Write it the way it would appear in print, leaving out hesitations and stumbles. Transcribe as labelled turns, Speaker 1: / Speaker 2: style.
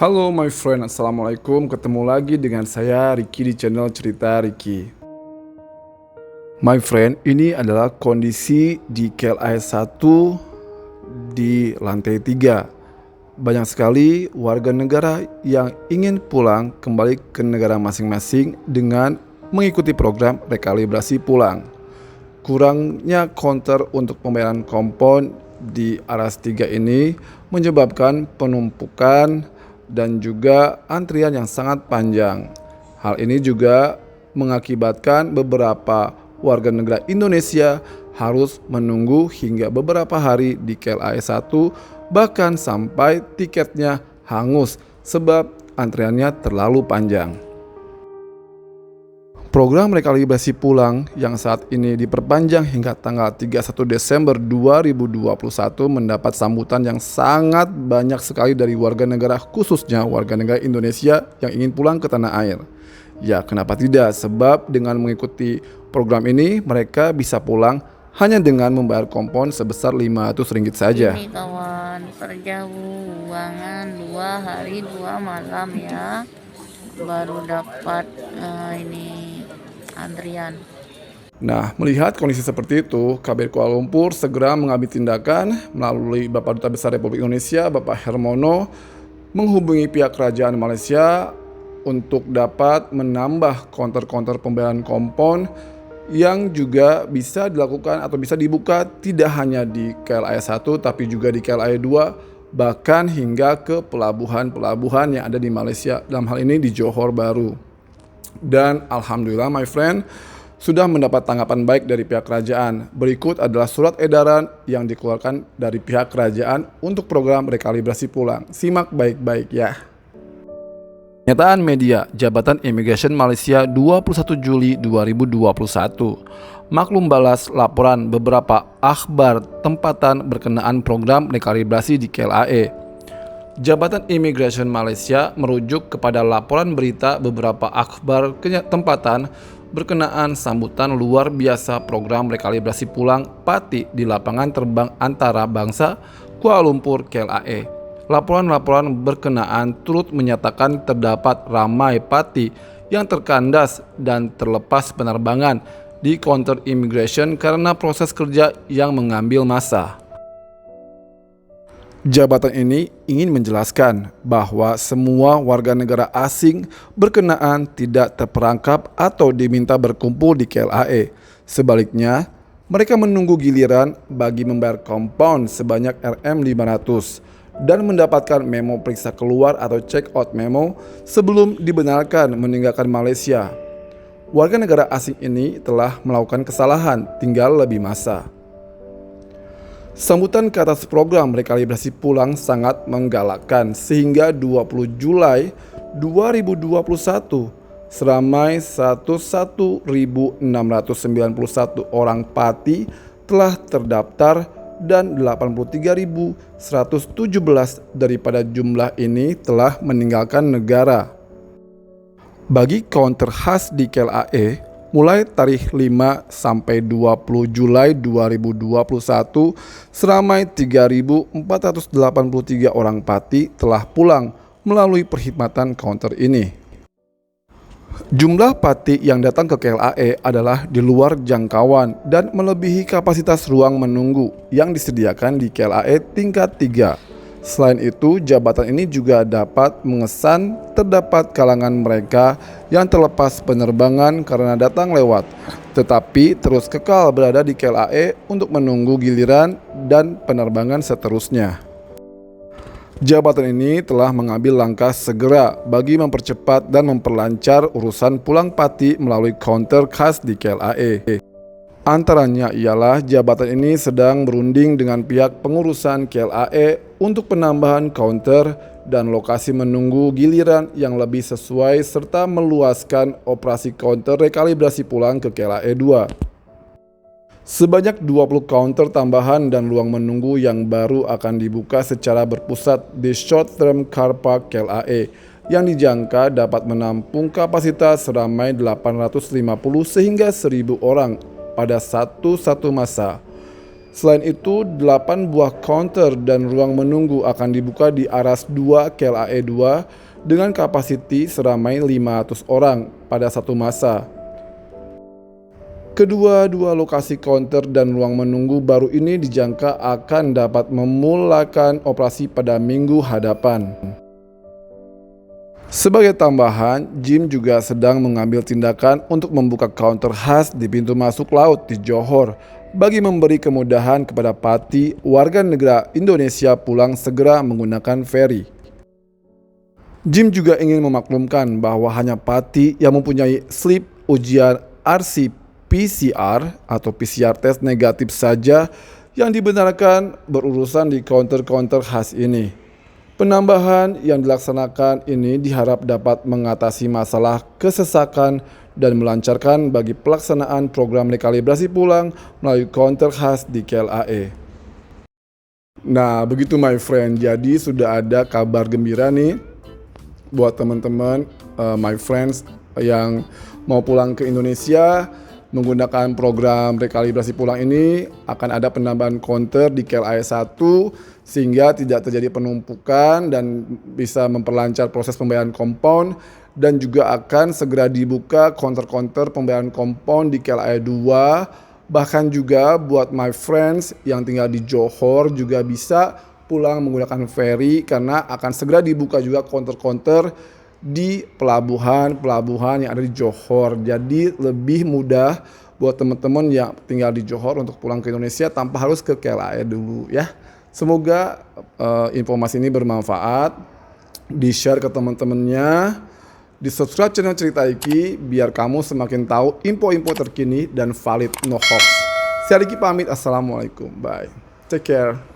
Speaker 1: Halo my friend, Assalamualaikum. Ketemu lagi dengan saya Ricky di channel Cerita Ricky. My friend, ini adalah kondisi di KLA 1 di lantai 3. Banyak sekali warga negara yang ingin pulang kembali ke negara masing-masing dengan mengikuti program rekalibrasi pulang. Kurangnya counter untuk pembayaran kompon di Aras 3 ini menyebabkan penumpukan dan juga antrian yang sangat panjang. Hal ini juga mengakibatkan beberapa warga negara Indonesia harus menunggu hingga beberapa hari di KLA 1, bahkan sampai tiketnya hangus sebab antriannya terlalu panjang. Program rekalibrasi pulang yang saat ini diperpanjang hingga tanggal 31 Desember 2021 mendapat sambutan yang sangat banyak sekali dari warga negara, khususnya warga negara Indonesia yang ingin pulang ke tanah air. Ya, kenapa tidak? Sebab dengan mengikuti program ini mereka bisa pulang hanya dengan membayar kompon sebesar Rp500 saja.
Speaker 2: Ini kawan, perjalanan 2 hari 2 malam ya, baru dapat ini antrian.
Speaker 1: Nah, melihat kondisi seperti itu, KBRI Kuala Lumpur segera mengambil tindakan melalui Bapak Duta Besar Republik Indonesia, Bapak Hermono, menghubungi pihak kerajaan Malaysia untuk dapat menambah counter-counter pembayaran kompon yang juga bisa dilakukan atau bisa dibuka tidak hanya di KLA 1 tapi juga di KLA 2, bahkan hingga ke pelabuhan-pelabuhan yang ada di Malaysia, dalam hal ini di Johor Bahru. Dan alhamdulillah my friend, sudah mendapat tanggapan baik dari pihak kerajaan. Berikut adalah surat edaran yang dikeluarkan dari pihak kerajaan untuk program rekalibrasi pulang. Simak baik-baik ya. Pernyataan media Jabatan Imigrasi Malaysia 21 Juli 2021. Maklum balas laporan beberapa akhbar tempatan berkenaan program rekalibrasi di KLAE. Jabatan Imigrasi Malaysia merujuk kepada laporan berita beberapa akhbar tempatan berkenaan sambutan luar biasa program rekalibrasi pulang Pati di lapangan terbang antara bangsa Kuala Lumpur KLAE. Laporan-laporan berkenaan turut menyatakan terdapat ramai Pati yang terkandas dan terlepas penerbangan di counter immigration karena proses kerja yang mengambil masa. Jabatan ini ingin menjelaskan bahwa semua warga negara asing berkenaan tidak terperangkap atau diminta berkumpul di KLAE. Sebaliknya, mereka menunggu giliran bagi membayar kompon sebanyak Rm500 dan mendapatkan memo periksa keluar atau check out memo sebelum dibenarkan meninggalkan Malaysia. Warga negara asing ini telah melakukan kesalahan, tinggal lebih masa. Sambutan ke atas program rekalibrasi pulang sangat menggalakkan sehingga 20 Julai 2021 seramai 11.691 orang Pati telah terdaftar dan 83.117 daripada jumlah ini telah meninggalkan negara. Bagi counter khas di KLAE, mulai tarikh 5 sampai 20 Julai 2021, seramai 3.483 orang Pati telah pulang melalui perkhidmatan counter ini. Jumlah Pati yang datang ke KLAE adalah di luar jangkauan dan melebihi kapasitas ruang menunggu yang disediakan di KLAE tingkat 3. Selain itu, jabatan ini juga dapat mengesan terdapat kalangan mereka yang terlepas penerbangan karena datang lewat, tetapi terus kekal berada di KLAE untuk menunggu giliran dan penerbangan seterusnya. Jabatan ini telah mengambil langkah segera bagi mempercepat dan memperlancar urusan pulang Pati melalui counter khas di KLAE. Antaranya ialah jabatan ini sedang berunding dengan pihak pengurusan KLAE untuk penambahan counter dan lokasi menunggu giliran yang lebih sesuai serta meluaskan operasi counter rekalibrasi pulang ke KLAE 2. Sebanyak 20 counter tambahan dan ruang menunggu yang baru akan dibuka secara berpusat di Short Term Car Park KLAE yang dijangka dapat menampung kapasitas seramai 850 sehingga 1.000 orang pada satu masa. Selain itu, 8 buah counter dan ruang menunggu akan dibuka di Aras 2 KLAE 2 dengan kapasiti seramai 500 orang pada satu masa. Kedua-dua lokasi counter dan ruang menunggu baru ini dijangka akan dapat memulakan operasi pada minggu hadapan. Sebagai tambahan, Jim juga sedang mengambil tindakan untuk membuka counter khas di pintu masuk laut di Johor bagi memberi kemudahan kepada Pati warga negara Indonesia pulang segera menggunakan feri. Jim juga ingin memaklumkan bahwa hanya Pati yang mempunyai slip ujian RC-PCR atau PCR test negatif saja yang dibenarkan berurusan di counter-counter khas ini. Penambahan yang dilaksanakan ini diharap dapat mengatasi masalah kesesakan dan melancarkan bagi pelaksanaan program rekalibrasi pulang melalui counter khas di KLAE. Nah, begitu my friend. Jadi sudah ada kabar gembira nih buat teman-teman, my friends yang mau pulang ke Indonesia menggunakan program rekalibrasi pulang ini. Akan ada penambahan counter di KLAE 1 sehingga tidak terjadi penumpukan dan bisa memperlancar proses pembayaran compound, dan juga akan segera dibuka counter-counter pembayaran compound di KLAE 2. Bahkan juga buat my friends yang tinggal di Johor juga bisa pulang menggunakan ferry karena akan segera dibuka juga counter-counter di pelabuhan yang ada di Johor. Jadi lebih mudah buat teman-teman yang tinggal di Johor untuk pulang ke Indonesia tanpa harus ke KLAE dulu ya. Semoga informasi ini bermanfaat, di-share ke teman-temannya, di-subscribe channel Cerita Iki biar kamu semakin tahu info-info terkini dan valid, no hoax. Saya Riki pamit, assalamualaikum, bye, take care.